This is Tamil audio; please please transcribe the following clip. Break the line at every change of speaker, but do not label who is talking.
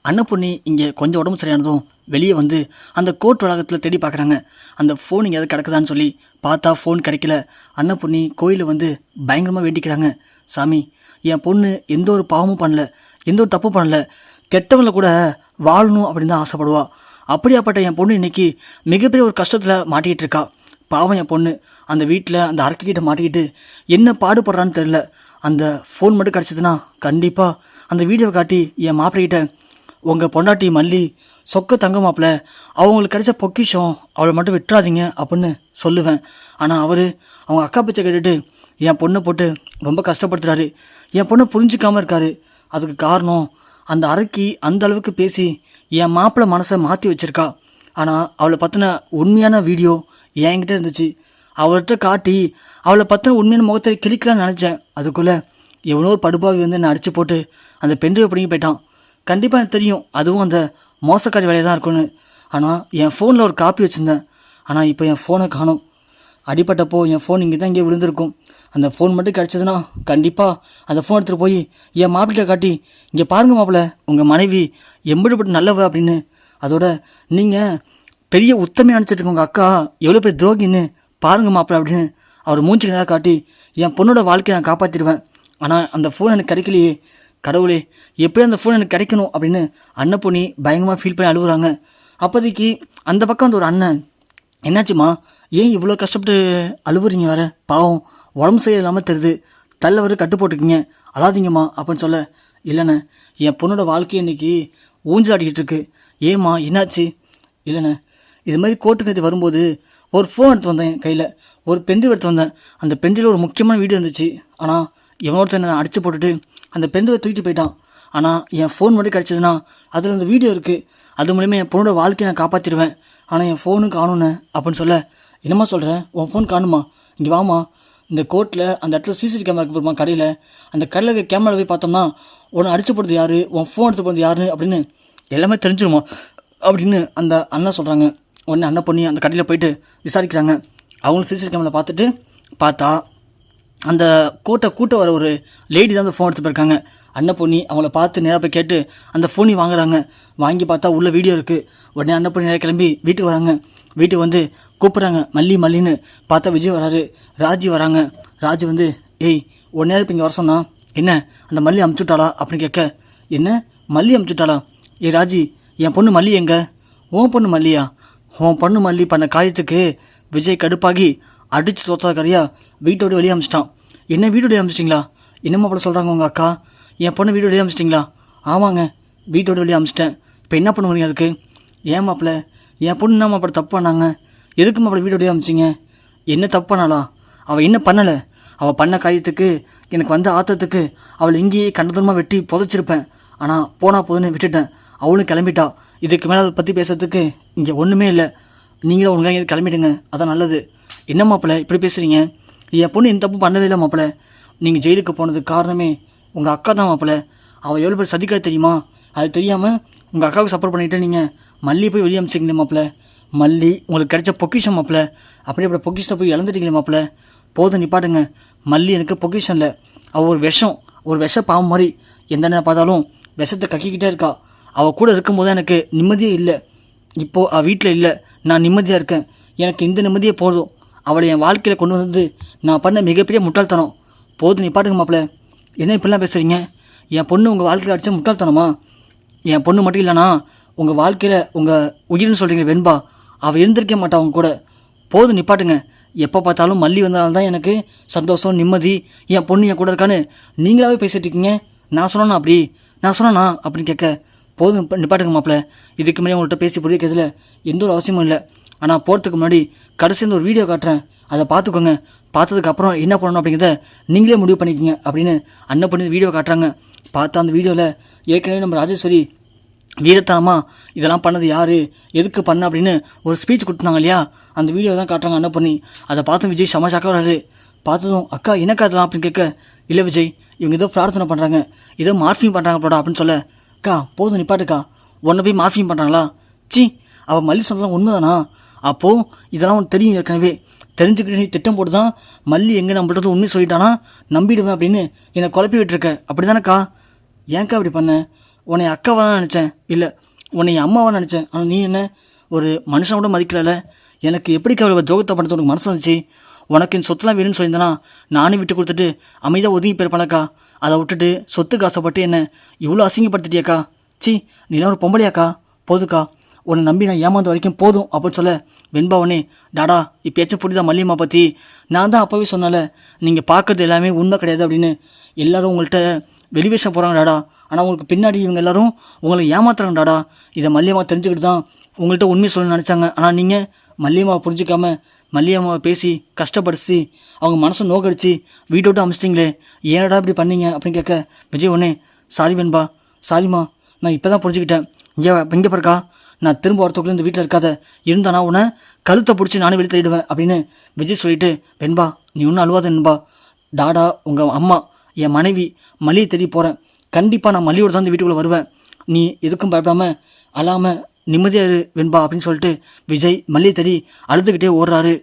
அன்னபூர்ணி இங்கே கொஞ்சம் உடம்பு சரியானதும் வெளியே வந்து அந்த கோர்ட் வளாகத்தில் தேடி பார்க்குறாங்க. அந்த ஃபோன் எங்கேயாவது கிடக்குதான்னு சொல்லி பார்த்தா ஃபோன் கிடைக்கல. அன்னபூர்ணி கோயிலில் வந்து பயங்கரமாக வேண்டிக்கிறாங்க. சாமி, என் பொண்ணு எந்த ஒரு பாவமும் பண்ணல, எந்த ஒரு தப்பும் பண்ணல, கெட்டவங்கள கூட வாழணும் அப்படின்னு தான் ஆசைப்படுவா. அப்படியாப்பட்ட என் பொண்ணு இன்னைக்கு மிகப்பெரிய ஒரு கஷ்டத்தில் மாட்டிக்கிட்டு இருக்கா. பாவம் என் பொண்ணு அந்த வீட்டில் அந்த அரக்கிட்ட மாட்டிக்கிட்டு என்ன பாடுபடுறான்னு தெரில. அந்த ஃபோன் மட்டும் கிடச்சிதுன்னா கண்டிப்பாக அந்த வீடியோவை காட்டி என் மாப்பிள்ளைகிட்ட உங்கள் பொண்டாட்டி மல்லி சொக்க தங்க மாப்பிள்ள, அவங்களுக்கு கிடைச்ச பொக்கிஷம், அவளை மட்டும் விட்டுறாதீங்க அப்படின்னு சொல்லுவேன். ஆனால் அவர் அவங்க அக்கா பிச்சை கேட்டுட்டு என் பொண்ணை போட்டு ரொம்ப கஷ்டப்படுத்துறாரு. என் பொண்ணை புரிஞ்சிக்காமல் இருக்காரு. அதுக்கு காரணம் அந்த அரக்கி அந்த அளவுக்கு பேசி என் மாப்பிள்ளை மனசை மாற்றி வச்சிருக்கா. ஆனால் அவளை பற்றின உண்மையான வீடியோ என்கிட்ட இருந்துச்சு. அவர்கிட்ட காட்டி அவளை பற்றின உண்மையான முகத்தை கிளிக்கலான்னு நினச்சேன். அதுக்குள்ளே எவ்வளோ ஒரு படுபாவி வந்து என்னை அடித்து போட்டு அந்த பென்ட்ரைவ் பிடிங்கி போயிட்டான். கண்டிப்பாக எனக்கு தெரியும் அதுவும் அந்த மோசக்காரி வேலையை தான் இருக்குன்னு. ஆனால் என் ஃபோனில் ஒரு காப்பி வச்சுருந்தேன். ஆனால் இப்போ என் ஃபோனை காணோம். அடிப்பட்டப்போ என் ஃபோன் இங்கே தான் இங்கே விழுந்திருக்கும். அந்த ஃபோன் மட்டும் கிடச்சதுன்னா கண்டிப்பாக அந்த ஃபோன் எடுத்துகிட்டு போய் என் மாப்பிள்ளையை காட்டி இங்கே பாருங்கள் மாப்பிள்ள, உங்கள் மனைவி எம்பிடுபட்டு நல்லவ அப்படின்னு, அதோட நீங்கள் பெரிய உத்தமையாக நினச்சிட்டு உங்கள் அக்கா எவ்வளோ பெரிய துரோகின்னு பாருங்க மாப்பிள்ள அப்படின்னு அவர் மூஞ்சிக்கு நேரம் காட்டி என் பொண்ணோட வாழ்க்கையை நான் காப்பாற்றிடுவேன். ஆனால் அந்த ஃபோன் எனக்கு கிடைக்கலையே, கடவுளே எப்படியும் அந்த ஃபோன் எனக்கு கிடைக்கணும் அப்படின்னு அன்னபூர்ணி பயங்கரமாக ஃபீல் பண்ணி அழுகுறாங்க. அப்போதைக்கு அந்த பக்கம் வந்து ஒரு அண்ணன், என்னாச்சுமா, ஏன் இவ்வளோ கஷ்டப்பட்டு அழுவுறீங்க, வேறு பாவம் உடம்பு சரியா இல்லாமல் தெரியுது, தள்ள வர கட்டு போட்டுக்கிங்க, அழாதீங்கம்மா அப்படின்னு சொல்ல, இல்லைண்ணே என் பொண்ணோட வாழ்க்கை இன்னைக்கு ஊஞ்சாடிக்கிட்டு இருக்கு. ஏம்மா என்னாச்சு? இல்லைண்ணே இது மாதிரி கோர்ட்டுக்கு இது வரும்போது ஒரு ஃபோன் எடுத்து வந்தேன், என் கையில் ஒரு பென்ட்ரைவ் எடுத்து வந்தேன். அந்த பென்ட்ரைவில் ஒரு முக்கியமான வீடியோ இருந்துச்சு. ஆனால் இவனொருத்தன் என்னை அடித்து போட்டுட்டு அந்த பென்ட்ரைவை தூக்கிட்டு போயிட்டான். ஆனால் என் ஃபோன் மட்டும் கிடச்சதுன்னா அதில் அந்த வீடியோ இருக்குது, அது மூலிமா என் பொண்ணோட வாழ்க்கையை நான் காப்பாற்றிடுவேன். ஆனால் என் ஃபோனு காணுன்னு அப்படின்னு சொல்ல, என்னம்மா சொல்கிறேன், உன் ஃபோன் காணுமா, இங்கே வாமா, இந்த கோர்ட்டில் அந்த இடத்துல சிசிடிவி கேமரா இருக்கு போடுமா கடையில், அந்த கடையில் இருக்க கேமரா போய் பார்த்தோம்னா உன்னை அடிச்சு போடுறது யார், உன் ஃபோன் எடுத்து போடுறது யாருன்னு அப்படின்னு எல்லாமே தெரிஞ்சிருமா அப்படின்னு அந்த அண்ணன் சொல்கிறாங்க. உடனே அண்ணன் பொண்ணி அந்த கடையில் போயிட்டு விசாரிக்கிறாங்க. அவங்களும் சிசிடிவி கேமரா பார்த்துட்டு பார்த்தா அந்த கூட்ட வர ஒரு லேடி தான் அந்த ஃபோன் எடுத்து போயிருக்காங்க. அன்னபொண்ணி அவங்கள பார்த்து நேராக போய் கேட்டு அந்த ஃபோனையும் வாங்குறாங்க. வாங்கி பார்த்தா உள்ள வீடியோ இருக்குது. உடனே அன்னபொண்ணி நேராக கிளம்பி வீட்டுக்கு வராங்க. வீட்டுக்கு வந்து கூப்பிட்றாங்க, மல்லி மல்லின்னு. பார்த்தா விஜய் வராரு, ராஜி வராங்க. ராஜி வந்து, ஏய் ஒரு நேரம் இப்போ இங்கே வர சொன்னா என்ன, அந்த மல்லி அமுச்சுட்டாளா அப்படின்னு கேட்க, என்ன மல்லி அமுச்சுட்டாளா? ஏய் ராஜி, என் பொண்ணு மல்லி எங்க? உன் பொண்ணு மல்லியா? உன் பொண்ணு மல்லி பண்ண காரியத்துக்கு விஜய் கடுப்பாகி அடித்து தோத்தாக்காரியா வீட்டோட வெளியே அமிச்சிட்டான். என்ன வீட்டோட அமிச்சிட்டிங்களா? என்னம்மா போல சொல்கிறாங்க உங்கள் அக்கா, என் பொண்ணு வீட்டோட வெளியே அமிச்சிட்டிங்களா? ஆமாங்க, வீட்டோட வெளியே அமிச்சிட்டேன். இப்போ என்ன பண்ணுவீங்க அதுக்கு? ஏன் மாப்பிள்ள, என் பொண்ணு என்ன மாப்பிள்ள தப்பு பண்ணாங்க? எதுக்கு மாப்பிள்ள வீட்டோட அமிச்சிங்க? என்ன தப்பு பண்ணாளா? அவள் என்ன பண்ணலை. அவள் பண்ண காரியத்துக்கு எனக்கு வந்த ஆத்தத்துக்கு அவளை இங்கேயே கண்டதமாக வெட்டி புதைச்சிருப்பேன். ஆனால் போனா போதுன்னு விட்டுட்டேன். அவளும் கிளம்பிட்டா. இதுக்கு மேலே அதை பற்றி பேசுறதுக்கு இங்கே ஒன்றுமே இல்லை. நீங்களும் ஒழுங்காக இங்கே கிளம்பிடுங்க, அதான் நல்லது. என்ன மாப்பிள்ள இப்படி பேசுகிறீங்க? என் பொண்ணு எந்த தப்பும் பண்ணவே இல்லை மாப்பிள்ள. நீங்கள் ஜெயிலுக்கு போனதுக்கு காரணமே உங்கள் அக்கா தான் மாப்பிள்ள. அவள் எவ்வளோ பேர் சதிக்காது தெரியுமா? அது தெரியாமல் உங்கள் அக்காவுக்கு சப்போர்ட் பண்ணிவிட்டு நீங்கள் மல்லி போய் வெளியே அமிச்சிங்களே மாப்பிள்ள. மல்லி உங்களுக்கு கிடைச்ச பொக்கிஷம் மாப்பிள்ள. அப்படியே அப்படி பொக்கிஷத்தை போய் இழந்துட்டீங்களே மாப்பிள்ள. போதும் நிப்பாட்டுங்க. மல்லி எனக்கு பொக்கிஷம் இல்லை, அவள் ஒரு விஷம், ஒரு விஷ பாவம் மாதிரி. எந்த நேரம் பார்த்தாலும் விஷத்தை கக்கிக்கிட்டே இருக்கா. அவள் கூட இருக்கும்போது எனக்கு நிம்மதியே இல்லை. இப்போது அவள் வீட்டில் இல்லை, நான் நிம்மதியாக இருக்கேன். எனக்கு இந்த நிம்மதியே போதும். அவளை என் வாழ்க்கையில் கொண்டு வந்தது நான் பண்ண மிகப்பெரிய முட்டாள்தனம். போதும் நிப்பாட்டுங்க மாப்பிள்ள. என்ன இப்படிலாம் பேசுகிறீங்க? என் பொண்ணு உங்கள் வாழ்க்கையில் அடித்த முட்டாள்தனமா? என் பொண்ணு மட்டும் இல்லைனா உங்கள் வாழ்க்கையில் உங்கள் உயிர்னு சொல்கிறீங்க வெண்பா, அவள் இருந்திருக்க மாட்டா அவங்க கூட. போதும் நிப்பாட்டுங்க. எப்போ பார்த்தாலும் மல்லி வந்தால்தான் எனக்கு சந்தோஷம், நிம்மதி. என் பொண்ணு என் கூட இருக்கான்னு நீங்களாவே பேசிகிட்டு இருக்கீங்க. நான் சொன்னா அப்படி, நான் சொன்னா அப்படின்னு கேட்க, போதும் நிப்பாட்டுங்க மாப்பிள்ள. இதுக்கு முன்னாடி உங்கள்கிட்ட பேசி புரிய கேட்கல எந்த ஒரு அவசியமும் இல்லை. ஆனால் போகிறதுக்கு முன்னாடி கடைசி ஒரு வீடியோ காட்டுறேன், அதை பார்த்துக்கோங்க. பார்த்ததுக்கப்புறம் என்ன பண்ணணும் அப்படிங்கிறத நீங்களே முடிவு பண்ணிக்கோங்க அப்படின்னு அண்ணன் பண்ணி வீடியோ காட்டுறாங்க. பார்த்தா அந்த வீடியோவில் ஏற்கனவே நம்ம ராஜேஸ்வரி வீரத்தனமாக இதெல்லாம் பண்ணது யார், எதுக்கு பண்ண அப்படின்னு ஒரு ஸ்பீச் கொடுத்தாங்க இல்லையா, அந்த வீடியோ தான் காட்டுறாங்க அண்ணன் பண்ணி. அதை பார்த்தும் விஜய் சமாச்சாக்க வராரு. பார்த்ததும் அக்கா என்னக்கா அதெல்லாம் அப்படின்னு கேட்க, இல்லை விஜய் இவங்க ஏதோ பிரார்த்தனை பண்ணுறாங்க, ஏதோ மார்ஃபிங் பண்ணுறாங்க போடா அப்படின்னு சொல்ல, அக்கா போதும் நிப்பாட்டுக்கா, உன்னை போய் மார்ஃபிங் பண்ணுறாங்களா? சி, அவள் மல்லி சொன்னதெல்லாம் உண்மைதானா? அப்போது இதெல்லாம் உனக்கு தெரியும், ஏற்கனவே தெரிஞ்சுக்கிட்டு நீ திட்டம் போட்டு தான் மல்லி எங்கே நம்மள்ட்ட உண்மை சொல்லிட்டானா நம்பிடுவேன் அப்படின்னு என்னை குழப்பி விட்டுருக்க, அப்படி தானேக்கா? ஏன்க்கா அப்படி பண்ண? உன்னை அக்காவாக தான் நினச்சேன், இல்லை உன்னை என் அம்மாவாக நினச்சேன். ஆனால் நீ என்ன ஒரு மனுஷன் கூட மதிக்கல. எனக்கு எப்படிக்கா இவ்வளோ துரோகத்தை பண்ணுறது உனக்கு மனசு வந்துச்சு? உனக்கு இந்த சொத்துலாம் வேணும்னு சொல்லியிருந்தேனா நானே விட்டு கொடுத்துட்டு அமைதியாக ஒதுங்கி போயிருப்பேனக்கா. அதை விட்டுட்டு சொத்துக்கு ஆசைப்பட்டு என்ன இவ்வளோ அசிங்கப்படுத்திட்டியாக்கா? சி, நீலாம் ஒரு பொம்பளையாக்கா, போதுக்கா, உன்னை நம்பி நான் ஏமாந்த வரைக்கும் போதும் அப்படின்னு சொல்ல வெண்பா உடனே, டாடா இப்போயாச்சும் புரியுதா மல்லியம்மா பற்றி? நான் தான் அப்போவே சொன்னால நீங்கள் பார்க்குறது எல்லாமே உண்மை கிடையாது அப்படின்னு. எல்லோரும் உங்கள்கிட்ட வெளிவேஷம் போகிறாங்க டாடா, ஆனால் உங்களுக்கு பின்னாடி இவங்க எல்லோரும் உங்களை ஏமாத்துறாங்க டாடா. இதை மல்லியம்மா தெரிஞ்சுக்கிட்டு தான் உங்கள்கிட்ட உண்மையை சொல்லணும்னு நினச்சாங்க. ஆனால் நீங்கள் மல்லியம்மாவை புரிஞ்சிக்காம மல்லியம்மாவை பேசி கஷ்டப்படுத்தி அவங்க மனசை நோக்கடிச்சு வீட்டை விட்டு அமிச்சிட்டிங்களே, ஏன்டா இப்படி பண்ணீங்க அப்படின்னு கேட்க விஜய் உடனே, சாரி வெண்பா, சாரிம்மா, நான் இப்போ தான் புரிஞ்சுக்கிட்டேன். இங்கே பாருக்கா, நான் திரும்ப ஒருத்தக்குள்ள இந்த வீட்டில் இருக்காத இருந்தானா உன்னை கழுத்தை பிடிச்சி நானே வெளியே தள்ளிடுவேன் அப்படின்னு விஜய் சொல்லிட்டு, வெண்பா நீ ஒன்றும் அழுவாத வெண்பா, டாடா உங்கள் அம்மா என் மனைவி மல்லியை தேடி போகிறேன், கண்டிப்பாக நான் மல்லியோடு தான் இந்த வீட்டுக்குள்ளே வருவேன், நீ எதுக்கும் பயப்படாமல் அழாமல் நிம்மதியாக இரு வெண்பா அப்படின்னு சொல்லிட்டு விஜய் மல்லியை தேடி அழுதுகிட்டே ஓடுறாரு.